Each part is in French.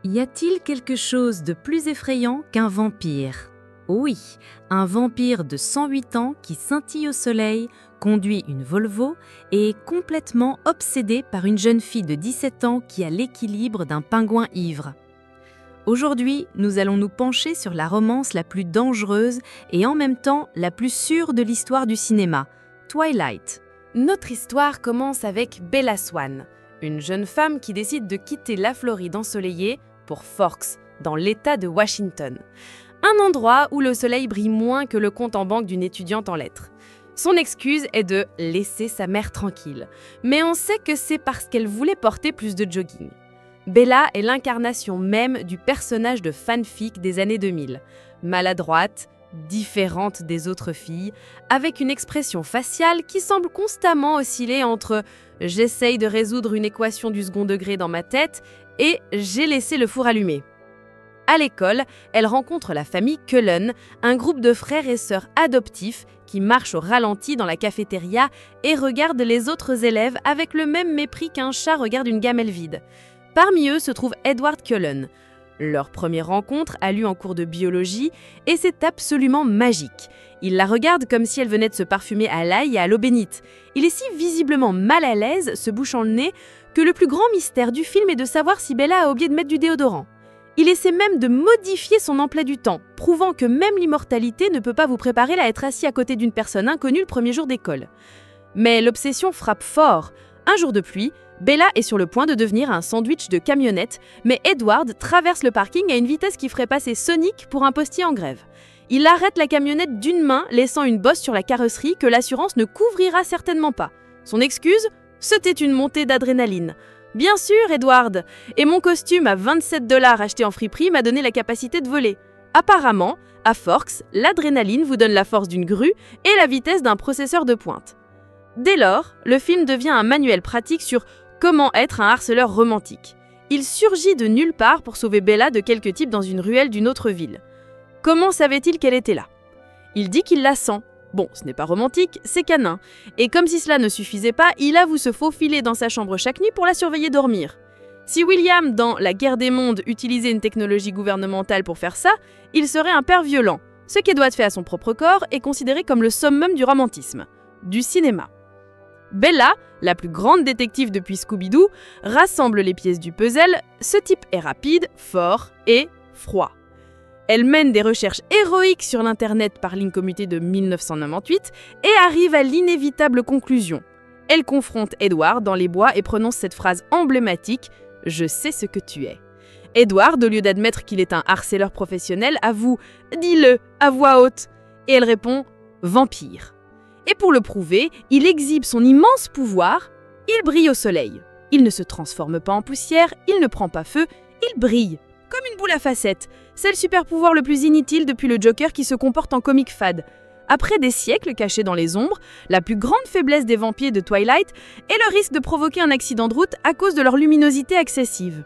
Y a-t-il quelque chose de plus effrayant qu'un vampire? Oui, un vampire de 108 ans qui scintille au soleil, conduit une Volvo et est complètement obsédé par une jeune fille de 17 ans qui a l'équilibre d'un pingouin ivre. Aujourd'hui, nous allons nous pencher sur la romance la plus dangereuse et en même temps la plus sûre de l'histoire du cinéma, Twilight. Notre histoire commence avec Bella Swan, une jeune femme qui décide de quitter la Floride ensoleillée pour Forks, dans l'État de Washington. Un endroit où le soleil brille moins que le compte en banque d'une étudiante en lettres. Son excuse est de laisser sa mère tranquille, mais on sait que c'est parce qu'elle voulait porter plus de jogging. Bella est l'incarnation même du personnage de fanfic des années 2000, maladroite, différente des autres filles, avec une expression faciale qui semble constamment osciller entre « j'essaye de résoudre une équation du second degré dans ma tête » et « j'ai laissé le four allumé ». À l'école, elle rencontre la famille Cullen, un groupe de frères et sœurs adoptifs qui marchent au ralenti dans la cafétéria et regardent les autres élèves avec le même mépris qu'un chat regarde une gamelle vide. Parmi eux se trouve Edward Cullen. Leur première rencontre a lieu en cours de biologie et c'est absolument magique. Il la regarde comme si elle venait de se parfumer à l'ail et à l'eau bénite. Il est si visiblement mal à l'aise, se bouchant le nez, que le plus grand mystère du film est de savoir si Bella a oublié de mettre du déodorant. Il essaie même de modifier son emploi du temps, prouvant que même l'immortalité ne peut pas vous préparer à être assis à côté d'une personne inconnue le premier jour d'école. Mais l'obsession frappe fort. Un jour de pluie, Bella est sur le point de devenir un sandwich de camionnette, mais Edward traverse le parking à une vitesse qui ferait passer Sonic pour un postier en grève. Il arrête la camionnette d'une main, laissant une bosse sur la carrosserie que l'assurance ne couvrira certainement pas. Son excuse ? C'était une montée d'adrénaline. Bien sûr, Edward. Et mon costume à 27 $ acheté en friperie m'a donné la capacité de voler. Apparemment, à Forks, l'adrénaline vous donne la force d'une grue et la vitesse d'un processeur de pointe. Dès lors, le film devient un manuel pratique sur comment être un harceleur romantique. Il surgit de nulle part pour sauver Bella de quelques types dans une ruelle d'une autre ville. Comment savait-il qu'elle était là? Il dit qu'il la sent. Bon, ce n'est pas romantique, c'est canin. Et comme si cela ne suffisait pas, il avoue se faufiler dans sa chambre chaque nuit pour la surveiller dormir. Si William, dans La Guerre des Mondes, utilisait une technologie gouvernementale pour faire ça, il serait un père violent. Ce qu'Edward fait à son propre corps est considéré comme le summum du romantisme, du cinéma. Bella, la plus grande détective depuis Scooby-Doo, rassemble les pièces du puzzle. Ce type est rapide, fort et froid. Elle mène des recherches héroïques sur l'Internet par ligne commutée de 1998 et arrive à l'inévitable conclusion. Elle confronte Edward dans les bois et prononce cette phrase emblématique « Je sais ce que tu es ». Edward, au lieu d'admettre qu'il est un harceleur professionnel, avoue « Dis-le à voix haute » et elle répond « Vampire ». Et pour le prouver, il exhibe son immense pouvoir, il brille au soleil. Il ne se transforme pas en poussière, il ne prend pas feu, il brille. Comme une boule à facettes. C'est le super pouvoir le plus inutile depuis le Joker qui se comporte en comique fade. Après des siècles cachés dans les ombres, la plus grande faiblesse des vampires de Twilight est le risque de provoquer un accident de route à cause de leur luminosité excessive.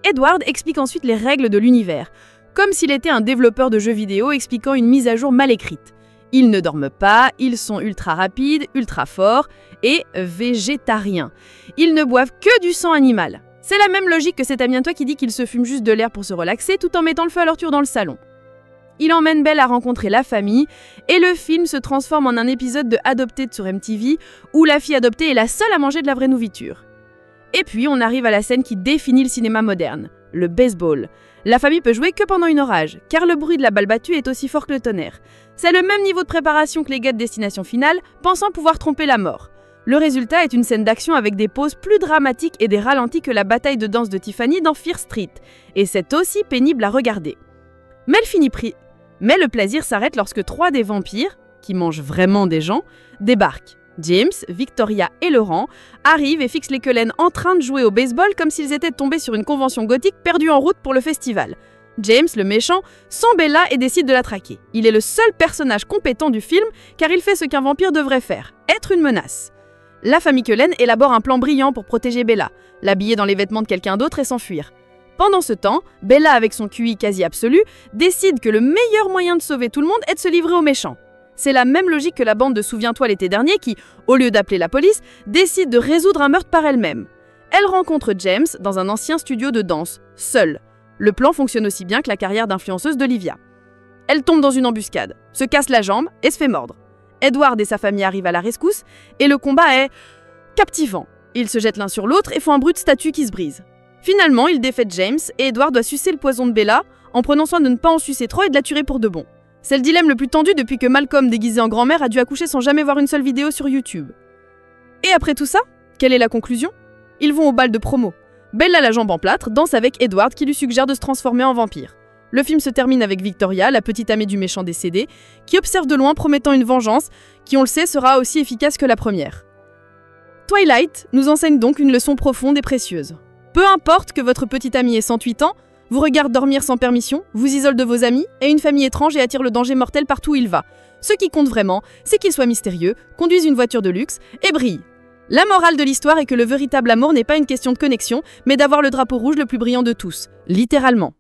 Edward explique ensuite les règles de l'univers, comme s'il était un développeur de jeux vidéo expliquant une mise à jour mal écrite. Ils ne dorment pas, ils sont ultra rapides, ultra forts et végétariens. Ils ne boivent que du sang animal. C'est la même logique que cet ami à toi qui dit qu'il se fume juste de l'air pour se relaxer tout en mettant le feu à leur tour dans le salon. Il emmène Belle à rencontrer la famille et le film se transforme en un épisode de Adopted sur MTV où la fille adoptée est la seule à manger de la vraie nourriture. Et puis on arrive à la scène qui définit le cinéma moderne, le baseball. La famille peut jouer que pendant une orage, car le bruit de la balle battue est aussi fort que le tonnerre. C'est le même niveau de préparation que les gars de Destination Finale, pensant pouvoir tromper la mort. Le résultat est une scène d'action avec des pauses plus dramatiques et des ralentis que la bataille de danse de Tiffany dans Fear Street, et c'est aussi pénible à regarder. Mais le plaisir s'arrête lorsque 3 des vampires, qui mangent vraiment des gens, débarquent. James, Victoria et Laurent arrivent et fixent les Cullen en train de jouer au baseball comme s'ils étaient tombés sur une convention gothique perdue en route pour le festival. James, le méchant, sent Bella et décide de la traquer. Il est le seul personnage compétent du film car il fait ce qu'un vampire devrait faire, être une menace. La famille Cullen élabore un plan brillant pour protéger Bella, l'habiller dans les vêtements de quelqu'un d'autre et s'enfuir. Pendant ce temps, Bella, avec son QI quasi absolu, décide que le meilleur moyen de sauver tout le monde est de se livrer aux méchants. C'est la même logique que la bande de Souviens-toi l'été dernier qui, au lieu d'appeler la police, décide de résoudre un meurtre par elle-même. Elle rencontre James dans un ancien studio de danse, seul. Le plan fonctionne aussi bien que la carrière d'influenceuse d'Olivia. Elle tombe dans une embuscade, se casse la jambe et se fait mordre. Edward et sa famille arrivent à la rescousse et le combat est captivant. Ils se jettent l'un sur l'autre et font un bruit de statue qui se brise. Finalement, ils défaitent James et Edward doit sucer le poison de Bella en prenant soin de ne pas en sucer trop et de la tuer pour de bon. C'est le dilemme le plus tendu depuis que Malcolm, déguisé en grand-mère, a dû accoucher sans jamais voir une seule vidéo sur YouTube. Et après tout ça, quelle est la conclusion? Ils vont au bal de promo. Bella, la jambe en plâtre, danse avec Edward qui lui suggère de se transformer en vampire. Le film se termine avec Victoria, la petite amie du méchant décédé, qui observe de loin promettant une vengeance qui, on le sait, sera aussi efficace que la première. Twilight nous enseigne donc une leçon profonde et précieuse. Peu importe que votre petite amie ait 108 ans, vous regarde dormir sans permission, vous isole de vos amis, ait une famille étrange et attire le danger mortel partout où il va. Ce qui compte vraiment, c'est qu'il soit mystérieux, conduise une voiture de luxe et brille. La morale de l'histoire est que le véritable amour n'est pas une question de connexion, mais d'avoir le drapeau rouge le plus brillant de tous, littéralement.